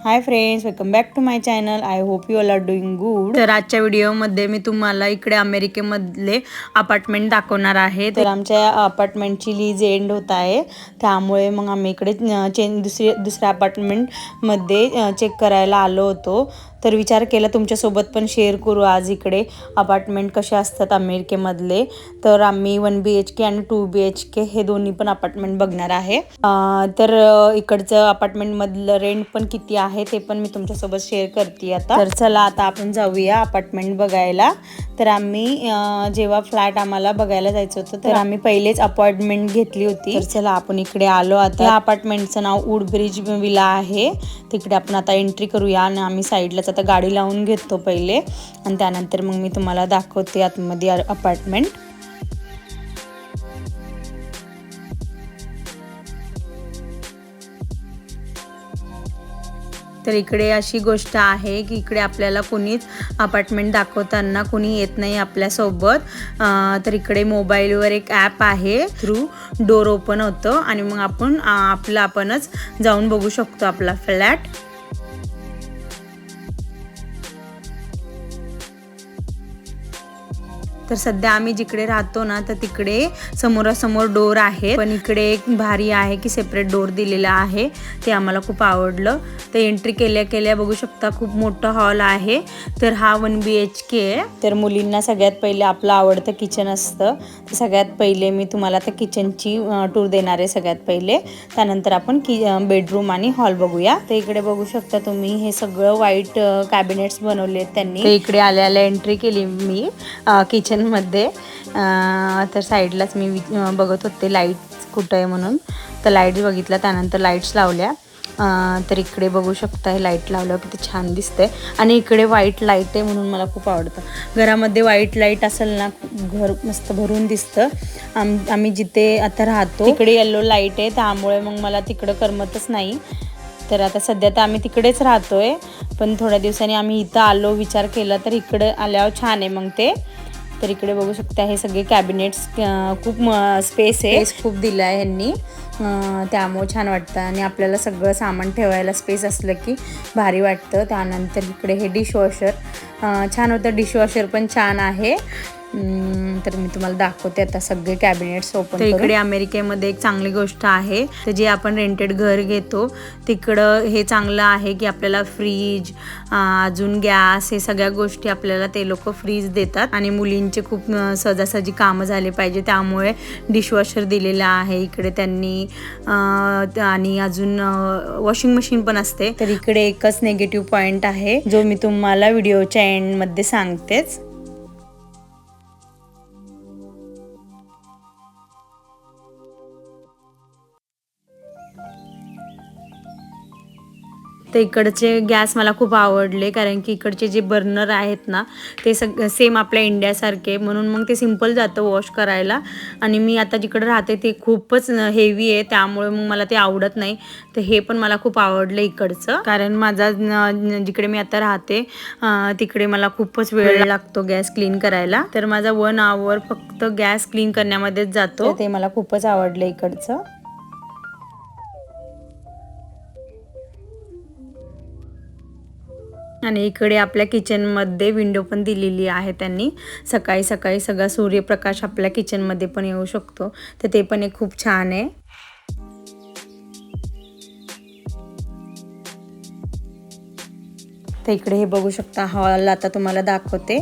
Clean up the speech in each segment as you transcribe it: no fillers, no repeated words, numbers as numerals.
High friends, welcome back to my channel. I hope you all are doing good. तर आजच्या व्हिडिओमध्ये मी तुम्हाला इकडे अमेरिकेमधले अपार्टमेंट दाखवणार आहे. तर आमच्या अपार्टमेंटची लीज एंड होत आहे, त्यामुळे मग आम्ही इकडे दुसऱ्या अपार्टमेंटमध्ये चेक करायला आलो होतो. तर विचार केला तुमच्यासोबत पण शेअर करू आज इकडे अपार्टमेंट कसे असतात अमेरिकेमधले. तर आम्ही 1 BHK आणि 2 BHK हे दोन्ही पण अपार्टमेंट बघणार आहे. तर इकडचं अपार्टमेंटमधलं रेंट पण किती आहे ते पण मी तुमच्यासोबत शेअर करते आता. तर चला आता आपण जाऊया अपार्टमेंट बघायला. तर आम्ही जेव्हा फ्लॅट आम्हाला बघायला जायचं होतं तर आम्ही पहिलेच अपॉइंटमेंट घेतली होती. तर चला आपण इकडे आलो आता. या अपार्टमेंटचं नाव वुडब्रिज विला आहे. तिकडे आपण आता एंट्री करूया आणि आम्ही साईडलाच आता गाडी लावून घेतो पहिले आणि त्यानंतर मग मी तुम्हाला दाखवते आतमध्ये अपार्टमेंट. तर इकडे अशी गोष्ट आहे की इकडे आपल्याला कोणीच अपार्टमेंट दाखवताना कोणी येत नाही आपल्यासोबत. तर इकडे मोबाईलवर एक ॲप आहे, थ्रू डोर ओपन होतं आणि मग आपण आपणच जाऊन बघू शकतो आपला फ्लॅट. तर सध्या आम्ही जिकडे राहतो ना तर तिकडे समोरासमोर डोर आहे, पण इकडे एक भारी आहे की सेपरेट डोर दिलेला आहे. ते आम्हाला खूप आवडलं. तर एंट्री केल्या बघू शकता खूप मोठं हॉल आहे. तर हा 1 BHK आहे. तर मुलींना सगळ्यात पहिले आपलं आवडतं किचन असतं. तर सगळ्यात पहिले मी तुम्हाला त्या किचनची टूर देणार आहे सगळ्यात पहिले. त्यानंतर आपण बेडरूम आणि हॉल बघूया. तर इकडे बघू शकता तुम्ही हे सगळं व्हाईट कॅबिनेट्स बनवले आहेत त्यांनी. तर इकडे आल्याला एंट्री केली मी किचनमध्ये. तर साईडलाच मी बघत होते लाईट्स कुठं आहे म्हणून. तर लाईट्स बघितल्या, त्यानंतर लाईट्स लावल्या. तर इकडे बघू शकता हे लाईट लावलं किती छान दिसतंय आणि इकडे व्हाईट लाईट आहे म्हणून मला खूप आवडतं. घरामध्ये व्हाईट लाईट असेल ना घर मस्त भरून दिसतं. आम्ही जिथे आता राहतो तिकडे येलो लाईट आहे, त्यामुळे मग मला तिकडं करमतच नाही. तर आता सध्या तर आम्ही तिकडेच राहतोय, पण थोड्या दिवसांनी आम्ही इथं आलो विचार केला तर इकडे आल्यावर छान आहे मग ते. तर इकडे बघू शकता हे सगळे कॅबिनेट्स, खूप स्पेस खूप दिला आहे ह्यांनी, त्यामुळे छान वाटतं आणि आपल्याला सगळं सामान ठेवायला स्पेस असलं की भारी वाटतं. त्यानंतर इकडे हे डिशवॉशर छान होतं, डिशवॉशर पण छान आहे. तर मी तुम्हाला दाखवते आता सगळे कॅबिनेट्स ओपन. तर इकडे अमेरिकेमध्ये एक चांगली गोष्ट आहे, तर जे आपण रेंटेड घर घेतो तिकडं हे चांगलं आहे की आपल्याला फ्रीज, अजून गॅस, हे सगळ्या गोष्टी आपल्याला ते लोक फ्रीज देतात आणि मुलींचे खूप सहजासहजी कामं झाले पाहिजे त्यामुळे डिशवॉशर दिलेलं आहे इकडे त्यांनी. आणि अजून वॉशिंग मशीन पण असते. तर इकडे एकच निगेटिव्ह पॉईंट आहे जो मी तुम्हाला व्हिडिओच्या एंडमध्ये सांगतेच. तर इकडचे गॅस मला खूप आवडले, कारण की इकडचे जे बर्नर आहेत ना ते सेम आपल्या इंडियासारखे, म्हणून मग ते सिम्पल जातं वॉश करायला. आणि मी आता जिकडे राहते ते खूपच हेवी आहे, त्यामुळे मग मला ते आवडत नाही. तर हे पण मला खूप आवडलं इकडचं, कारण माझा जिकडे मी आता राहते तिकडे मला खूपच वेळ लागतो गॅस क्लीन करायला. तर माझा 1 आवर फक्त गॅस क्लीन करण्यामध्येच जातो. ते मला खूपच आवडलं इकडचं. आणि इकडे आपल्या किचनमध्ये विंडो पण दिलेली आहे त्यांनी. सकाळी सकाळी सगळा सूर्यप्रकाश आपल्या किचनमध्ये पण येऊ शकतो, तर ते पण एक खूप छान आहे. तर इकडे हे बघू शकता हॉल आता तुम्हाला दाखवते.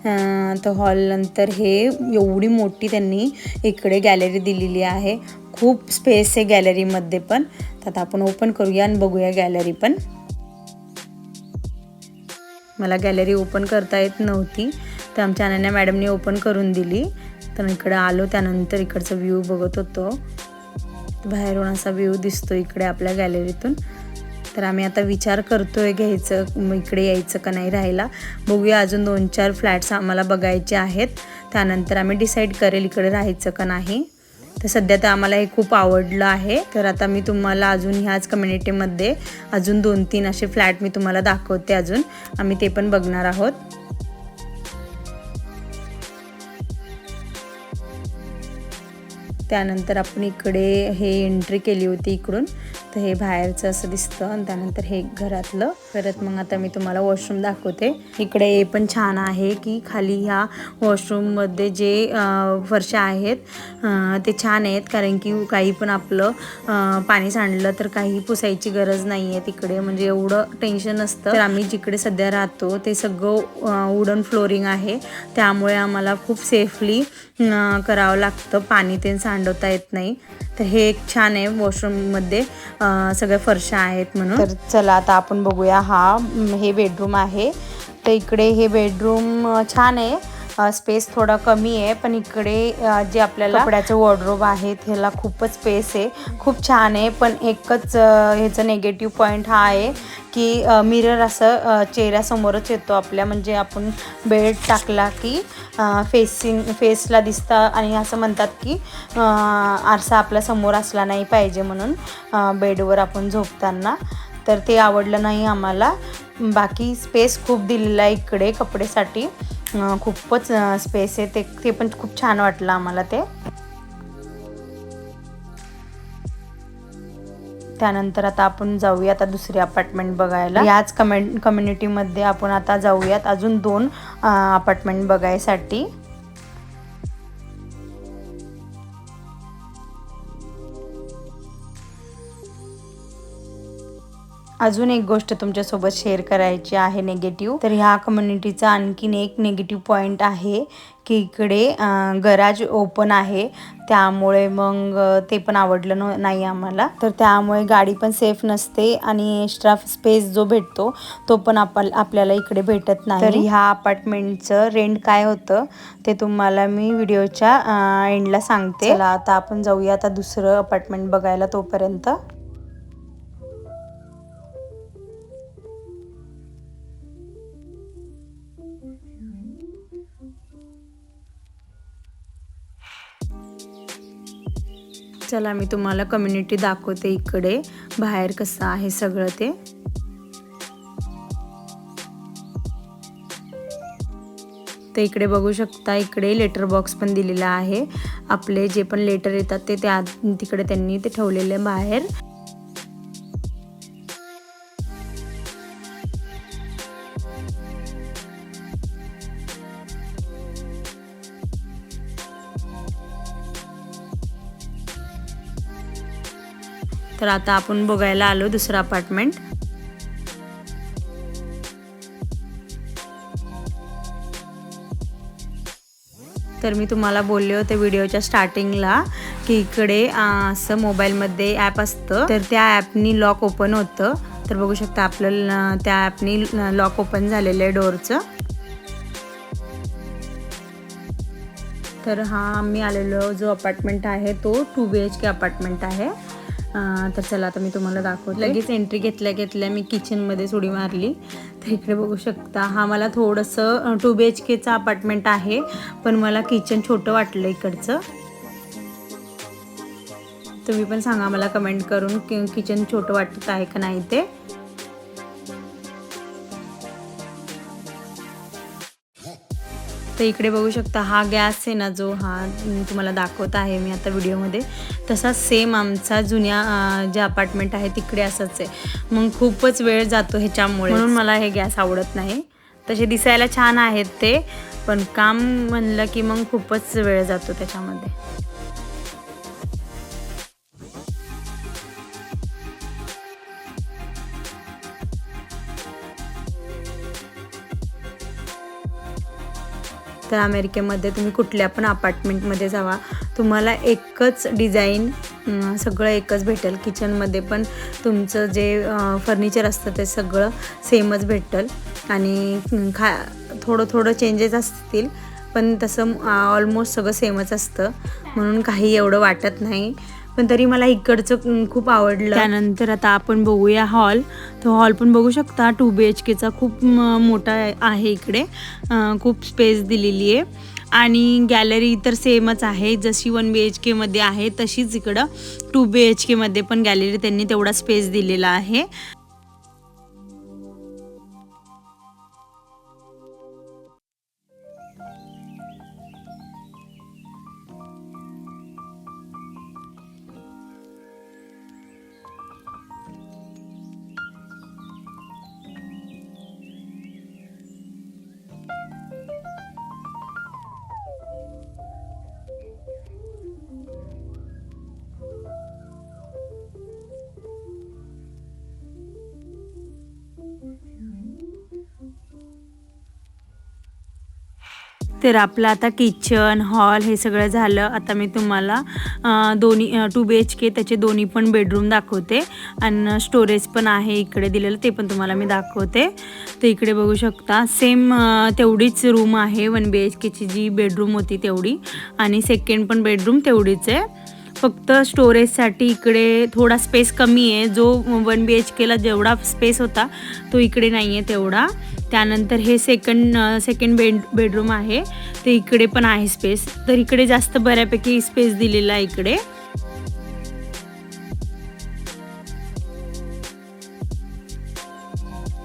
तर हॉल नंतर हे एवढी मोठी त्यांनी इकडे गॅलरी दिलेली आहे. खूप स्पेस आहे गॅलरीमध्ये पण. तर आता आपण ओपन करूया आणि बघूया गॅलरी पण. मला गॅलरी ओपन करता येत नव्हती, तर आमच्या अनन्या मॅडमने ओपन करून दिली. तर इकडे आलो, त्यानंतर इकडचा व्ह्यू बघत होतो. बाहेरून असा व्ह्यू दिसतो इकडे आपल्या गॅलरीतून. तर आम्ही आता विचार करतोय घ्यायचं, इकडे यायचं का नाही राहायला. बघूया, अजून 2-4 फ्लॅट्स आम्हाला बघायचे आहेत, त्यानंतर आम्ही डिसाईड करेल इकडे राहायचं का नाही. तर सध्या तर आम्हाला हे खूप आवडलं आहे. तर आता मी तुम्हाला अजून ह्याच कम्युनिटीमध्ये अजून 2-3 असे फ्लॅट मी तुम्हाला दाखवते. अजून आम्ही ते पण बघणार आहोत. त्यानंतर आपण इकडे हे एंट्री केली होती इकडून. तर हे बाहेरचं असं दिसतं आणि त्यानंतर हे घरातलं. परत मग आता मी तुम्हाला वॉशरूम दाखवते. इकडे हे पण छान आहे की खाली ह्या वॉशरूममध्ये जे फरशा आहेत ते छान आहेत, कारण की काही पण आपलं पाणी सांडलं तर काही पुसायची गरज नाही आहे तिकडे, म्हणजे एवढं टेन्शन नसतं. तर आम्ही जिकडे सध्या राहतो ते सगळं वुडन फ्लोरिंग आहे, त्यामुळे आम्हाला खूप सेफली करावं लागतं, पाणी ते सांडवता येत नाही. तर हे एक छान आहे वॉशरूममध्ये सगळ्या फरशा आहेत म्हणून. तर चला आता आपण बघूया हे बेडरूम आहे. तर इकडे हे बेडरूम छान आहे, स्पेस थोडा कमी आहे, पण इकडे जे आपल्याला कपड्याचं वॉर्डरोब आहे त्याला खूपच स्पेस आहे, खूप छान आहे. पण एकच ह्याचं नेगेटिव्ह पॉईंट हा आहे की मिरर असं चेहऱ्यासमोरच येतो आपल्या, म्हणजे आपण बेड टाकला की फेसला दिसतं आणि असं म्हणतात की आरसा आपल्या समोर असला नाही पाहिजे म्हणून बेडवर आपण झोपताना. तर ते आवडलं नाही आम्हाला. बाकी स्पेस खूप दिलेला आहे इकडे कपडेसाठी, खूपच स्पेस आहे, ते पण खूप छान वाटलं आम्हाला ते. त्यानंतर आता आपण जाऊया आता दुसरी अपार्टमेंट बघायला. याच कम्युनिटीमध्ये आपण आता जाऊयात अजून 2 अपार्टमेंट बघायसाठी. अजून एक गोष्ट तुमच्यासोबत शेअर करायची आहे निगेटिव्ह. तर ह्या कम्युनिटीचा आणखीन एक निगेटिव्ह पॉईंट आहे की इकडे गराज ओपन आहे, त्यामुळे मग ते पण आवडलं नाही आम्हाला. तर त्यामुळे गाडी पण सेफ नसते आणि एक्स्ट्रा स्पेस जो भेटतो तो पण आपल्याला इकडे भेटत नाही. तर ह्या अपार्टमेंटचं रेंट काय होतं ते तुम्हाला मी व्हिडिओच्या एंडला सांगते. चला आता आपण जाऊया आता दुसरं अपार्टमेंट बघायला तोपर्यंत. चला मी तुम्हाला कम्युनिटी दाखवते इकडे बाहेर कसं आहे सगळं ते. तर इकडे बघू शकता, इकडे लेटर बॉक्स पण दिलेला आहे. आपले जे पण लेटर येतात ते तिकडे त्यांनी ते ठेवलेले बाहेर. तर आता आपण बघायला आलो दुसरं अपार्टमेंट. तर मी तुम्हाला बोलले होते व्हिडिओच्या स्टार्टिंगला की इकडे असं मोबाईलमध्ये ॲप असतं, तर त्या ॲपनी लॉक ओपन होतं. तर बघू शकता आपल्याला त्या ॲपनी लॉक ओपन झालेलं आहे डोअरचं. तर हा आम्ही आलेलो जो अपार्टमेंट आहे तो 2 BHK अपार्टमेंट आहे. तर चला आता मी तुम्हाला दाखवते. लगेच एंट्री घेतल्या मी किचनमध्ये उडी मारली. तर इकडे बघू शकता, हा मला थोडंसं 2 BHKचा अपार्टमेंट आहे, पण मला किचन छोटं वाटलं इकडचं. तुम्ही पण सांगा मला कमेंट करून की किचन छोटं वाटत आहे का नाही ते. तर इकडे बघू शकता हा गॅस आहे ना, जो तुम्हाला दाखवत आहे मी आता व्हिडिओमध्ये, तसा सेम आमचा जुन्या जे अपार्टमेंट आहे तिकडे असंच आहे. मग खूपच वेळ जातो ह्याच्यामुळे, म्हणून मला हे गॅस आवडत नाही. तसे दिसायला छान आहेत ते, पण काम म्हणलं की मग खूपच वेळ जातो त्याच्यामध्ये. तर अमेरिकेमध्ये तुम्ही कुठल्या पण अपार्टमेंटमध्ये जावा, तुम्हाला एकच डिझाईन, सगळं एकच भेटेल. किचनमध्ये पण तुमचं जे फर्निचर असतं ते सगळं सेमच भेटेल आणि थोडं चेंजेस असतील, पण तसं ऑलमोस्ट सगळं सेमच असतं, म्हणून काही एवढं वाटत नाही. पण तरी मला इकडचं खूप आवडलं. त्यानंतर आता आपण बघूया हॉल. तो हॉल पण बघू शकता 2 BHKचा खूप मोठा आहे. इकडे खूप स्पेस दिलेली आहे आणि गॅलरी तर सेमच आहे, जशी 1 BHK मध्ये आहे तशीच इकडं 2 BHK मध्ये पण गॅलरी त्यांनी तेवढा स्पेस दिलेला आहे. तर आपलं आता किचन हॉल हे सगळं झालं. आता मी तुम्हाला दोन्ही 2 BHK त्याचे दोन्ही पण बेडरूम दाखवते आणि स्टोरेज पण आहे इकडे दिलेलं, ते पण तुम्हाला मी दाखवते. तर इकडे बघू शकता सेम तेवढीच रूम आहे 1 BHKची जी बेडरूम होती तेवढी, आणि सेकंड पण बेडरूम तेवढीच आहे. फक्त स्टोरेजसाठी इकडे थोडा स्पेस कमी आहे. जो 1 BHKला जेवढा स्पेस होता तो इकडे नाही आहे तेवढा. त्यानंतर हे सेकंड बेडरूम आहे, ते इकडे पण आहे स्पेस. तर इकडे जास्त बऱ्यापैकी स्पेस दिलेला आहे इकडे.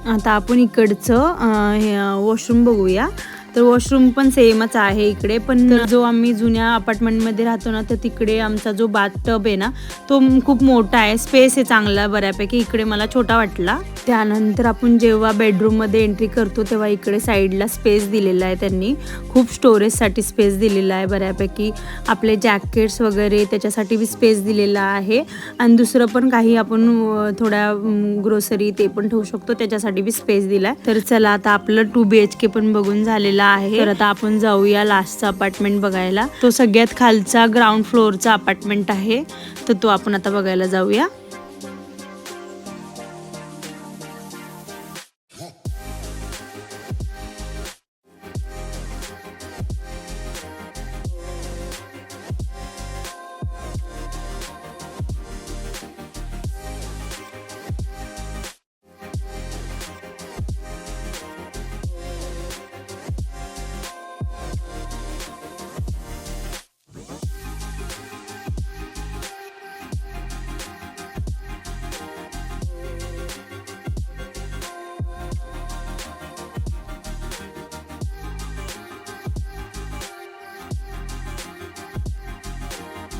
आता आपण इकडचं वॉशरूम बघूया. तर वॉशरूम पण सेमच आहे इकडे, पण जो आम्ही जुन्या अपार्टमेंटमध्ये राहतो ना, तर तिकडे आमचा जो बाथटब आहे ना तो खूप मोठा आहे, स्पेस आहे चांगला बऱ्यापैकी. इकडे मला छोटा वाटला. त्यानंतर आपण जेव्हा बेडरूममध्ये एंट्री करतो तेव्हा इकडे साईडला स्पेस दिलेला आहे त्यांनी, खूप स्टोरेजसाठी स्पेस दिलेला आहे बऱ्यापैकी. आपले जॅकेट्स वगैरे त्याच्यासाठी बी स्पेस दिलेला आहे, आणि दुसरं पण काही आपण थोड्या ग्रोसरी ते पण ठेवू शकतो त्याच्यासाठी बी स्पेस दिला आहे. तर चला आता आपलं 2 BHK पण बघून झालेला आहे. तर आता आपण जाऊया लास्टचा अपार्टमेंट बघायला. तो सगळ्यात खालचा ग्राउंड फ्लोअरचा अपार्टमेंट आहे, तर तो आपण आता बघायला जाऊया.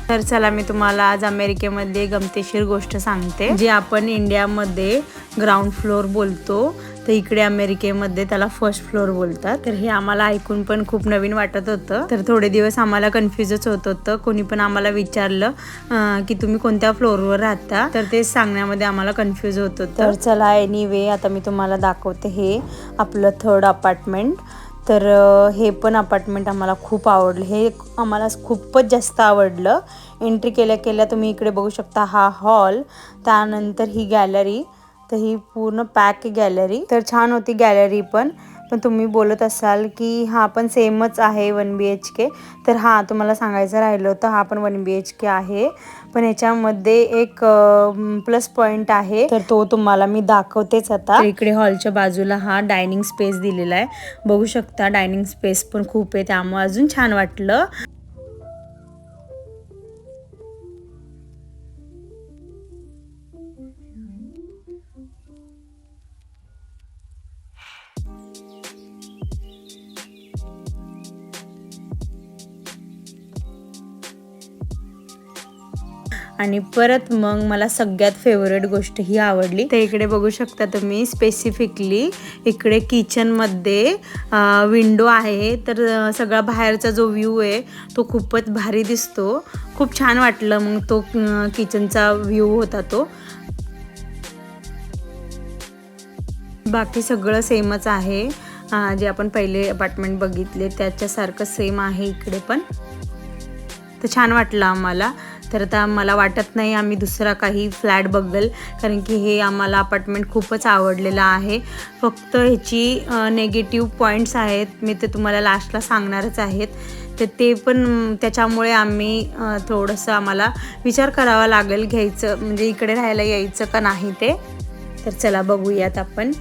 तर चला मी तुम्हाला आज अमेरिकेमध्ये गमतीशीर गोष्ट सांगते. जी आपण इंडियामध्ये ग्राउंड फ्लोअर बोलतो, तर इकडे अमेरिकेमध्ये त्याला फर्स्ट फ्लोअर बोलतात. तर हे आम्हाला ऐकून पण खूप नवीन वाटत होतं. तर थोडे दिवस आम्हाला कन्फ्युजच होत होतं. कोणी पण आम्हाला विचारलं की तुम्ही कोणत्या फ्लोअरवर राहता, तर ते सांगण्यामध्ये आम्हाला कन्फ्यूज होत होतं. तर चला एनिवे आता मी तुम्हाला दाखवते हे आपलं 3rd अपार्टमेंट. तर हे पण अपार्टमेंट आम्हाला खूप आवडलं. हे आम्हाला खूपच जास्त आवडलं. एंट्री केल्या केल्या तुम्ही इकडे बघू शकता हा हॉल, त्यानंतर ही गॅलरी. तर ही पूर्ण पॅक गॅलरी, तर छान होती गॅलरी पण तुम्ही बोलत असाल की हा पण सेमच आहे 1 BHK. तर हा तुम्हाला सांगायचं राहिलं होतं, हा पण 1 BHK आहे, पण ह्याच्यामध्ये एक प्लस पॉईंट आहे, तर तो तुम्हाला मी दाखवतेच आता. इकडे हॉलच्या बाजूला हा डायनिंग स्पेस दिलेला आहे, बघू शकता. डायनिंग स्पेस पण खूप आहे, त्यामुळे अजून छान वाटलं. आणि परत मग मला सगळ्यात फेवरेट गोष्ट ही आवडली. तर इकडे बघू शकता तुम्ही स्पेसिफिकली इकडे किचनमध्ये विंडो आहे, तर सगळा बाहेरचा जो व्ह्यू आहे तो खूपच भारी दिसतो. खूप छान वाटलं मग तो किचनचा व्ह्यू होता तो. बाकी सगळं सेमच आहे, जे आपण पहिले अपार्टमेंट बघितले त्याच्यासारखं सेम आहे इकडे पण. तर छान वाटलं आम्हाला. तर आता मला वाटत नाही आम्ही दुसरा काही फ्लॅट बघेल, कारण की हे आम्हाला अपार्टमेंट खूपच आवडलेलं आहे. फक्त ह्याची नेगेटिव्ह पॉईंट्स आहेत, मी ते तुम्हाला लास्टला सांगणारच आहेत. तर ते पण त्याच्यामुळे आम्ही थोडंसं आम्हाला विचार करावा लागेल घ्यायचं, म्हणजे इकडे राहायला यायचं का नाही ते. तर चला बघूयात आपण.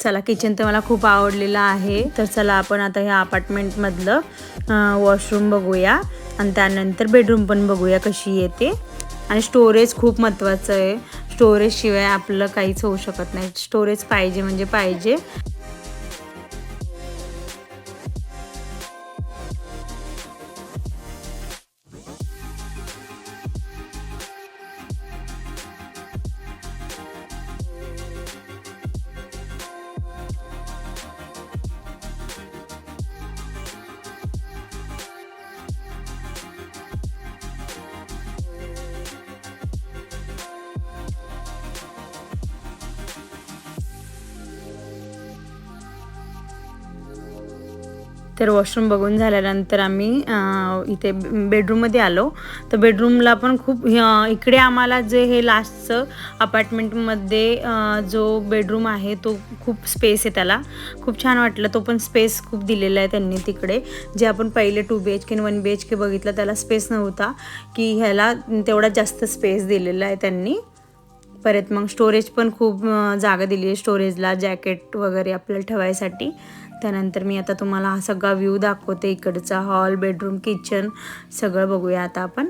चला किचन तर मला खूप आवडलेलं आहे. तर चला आपण आता ह्या अपार्टमेंटमधलं वॉशरूम बघूया, आणि त्यानंतर बेडरूम पण बघूया कशी येते. आणि स्टोरेज खूप महत्त्वाचं आहे, स्टोरेजशिवाय आपलं काहीच होऊ शकत नाही. स्टोरेज पाहिजे म्हणजे पाहिजे. तर वॉशरूम बघून झाल्यानंतर आम्ही इथे बेडरूममध्ये आलो. तर बेडरूमला पण खूप इकडे आम्हाला जे हे लास्टचं अपार्टमेंटमध्ये जो बेडरूम आहे तो खूप स्पेस आहे, त्याला खूप छान वाटलं. तो पण स्पेस खूप दिलेला आहे त्यांनी तिकडे. जे आपण पहिले 2 BHK आणि 1 BHK बघितलं त्याला स्पेस नव्हता, की ह्याला तेवढा जास्त स्पेस दिलेला आहे त्यांनी. परत मग स्टोरेज पण खूप जागा दिली आहे स्टोरेजला, जॅकेट वगैरे आपल्याला ठेवायसाठी. त्यानंतर मी आता तुम्हाला हा सगळा व्ह्यू दाखवते, इकडचा हॉल, बेडरूम, किचन सगळं बघूया आता आपण.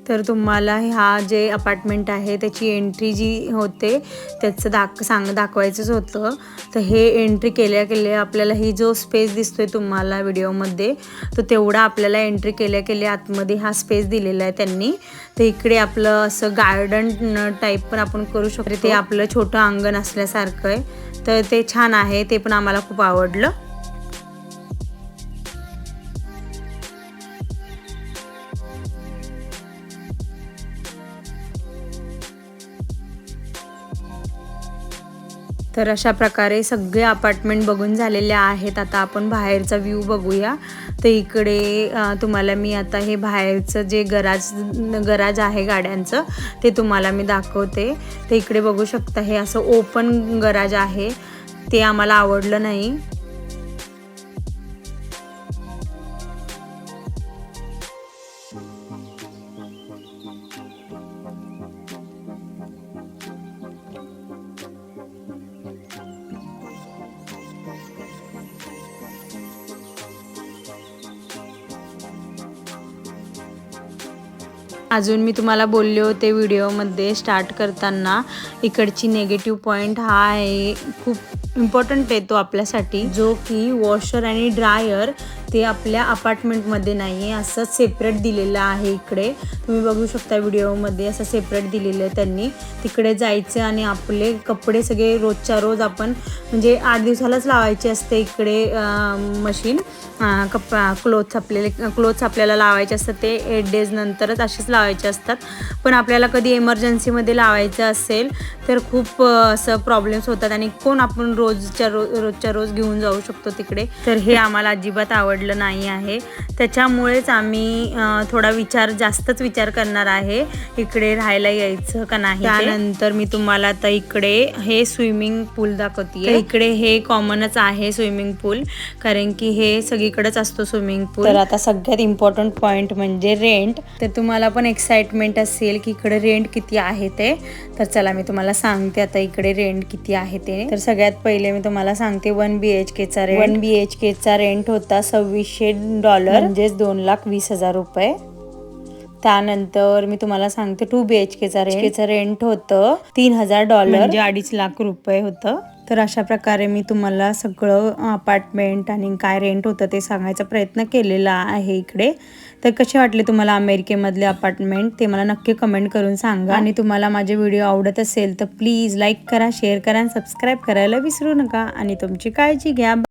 तर तुम्हाला हा जे अपार्टमेंट आहे त्याची एंट्री जी होते त्याचं दाखवायचंच होतं. तर हे एंट्री केल्या केल्या आपल्याला ही जो स्पेस दिसतोय तुम्हाला व्हिडिओमध्ये, तो तेवढा आपल्याला एंट्री केल्या केल्या आतमध्ये हा स्पेस दिलेला आहे त्यांनी. तर इकडे आपलं असं गार्डन टाईप पण आपण करू शकतो. ते आपलं छोटं अंगण असल्यासारखं आहे. तर ते छान आहे, ते पण आम्हाला खूप आवडलं. तर अशा प्रकारे सगळे अपार्टमेंट बघून झालेले आहेत. आता आपण बाहेरचा व्ह्यू बघूया. तर इकडे तुम्हाला मी आता हे बाहेरचं जे गराज आहे गाड्यांचं ते तुम्हाला मी दाखवते. तर इकडे बघू शकता, हे असं ओपन गराज आहे, ते आम्हाला आवडलं नाही. अजून मी तुम्हाला बोलले होते व्हिडिओमध्ये स्टार्ट करताना, इकडची नेगेटिव्ह पॉईंट हा आहे, खूप इम्पॉर्टंट आहे तो आपल्यासाठी, जो की वॉशर आणि ड्रायर ते आपल्या अपार्टमेंटमध्ये नाही आहे, असं सेपरेट दिलेलं आहे. इकडे तुम्ही बघू शकता व्हिडिओमध्ये असं सेपरेट दिलेलं आहे त्यांनी. तिकडे जायचं आणि आपले कपडे सगळे रोजच्या रोज आपण म्हणजे 8 दिवसालाच लावायचे असते इकडे मशीन. क्लोथ्स आपल्याला लावायचे असतात, ते 8 डेज नंतरच असेच लावायचे असतात. पण आपल्याला कधी इमर्जन्सीमध्ये लावायचं असेल तर खूप असं प्रॉब्लेम्स होतात आणि कोण आपण रोजच्या रोज घेऊन जाऊ शकतो तिकडे. तर हे आम्हाला अजिबात आवडलं नाही आहे. त्याच्यामुळेच आम्ही थोडा जास्तच विचार करणार आहे इकडे राहायला यायचं का नाही. त्यानंतर मी तुम्हाला आता इकडे हे स्विमिंग पूल दाखवते. इकडे हे कॉमनच आहे स्विमिंग पूल, कारण की हे सगळीकडेच असतो स्विमिंग पूल. तर आता सगळ्यात इम्पॉर्टंट पॉईंट म्हणजे रेंट. तर तुम्हाला पण एक्साइटमेंट असेल की इकडे रेंट किती आहे ते. तर चला मी तुम्हाला सांगते आता इकडे रेंट किती आहे ते. तर सगळ्यात पहिले मी तुम्हाला सांगते 1 BHKचा रेंट. 1 BHKचा रेंट होता $2600, म्हणजेच 2,20,000 रुपये. त्यानंतर मी तुम्हाला सांगते 2 BHKचा रेंट होतं $3,000, म्हणजे 2.5 लाख रुपये होतं. तर अशा प्रकारे मी तुम्हाला सगळं अपार्टमेंट आणि काय रेंट होतं ते सांगायचा प्रयत्न केलेला आहे इकडे. तर कसे वाटले तुम्हाला अमेरिकेमधले अपार्टमेंट ते मला नक्की कमेंट करून सांगा. आणि तुम्हाला माझे व्हिडिओ आवडत असेल तर प्लीज लाईक करा, शेअर करा आणि सबस्क्राईब करायला विसरू नका. आणि तुमची काळजी घ्या.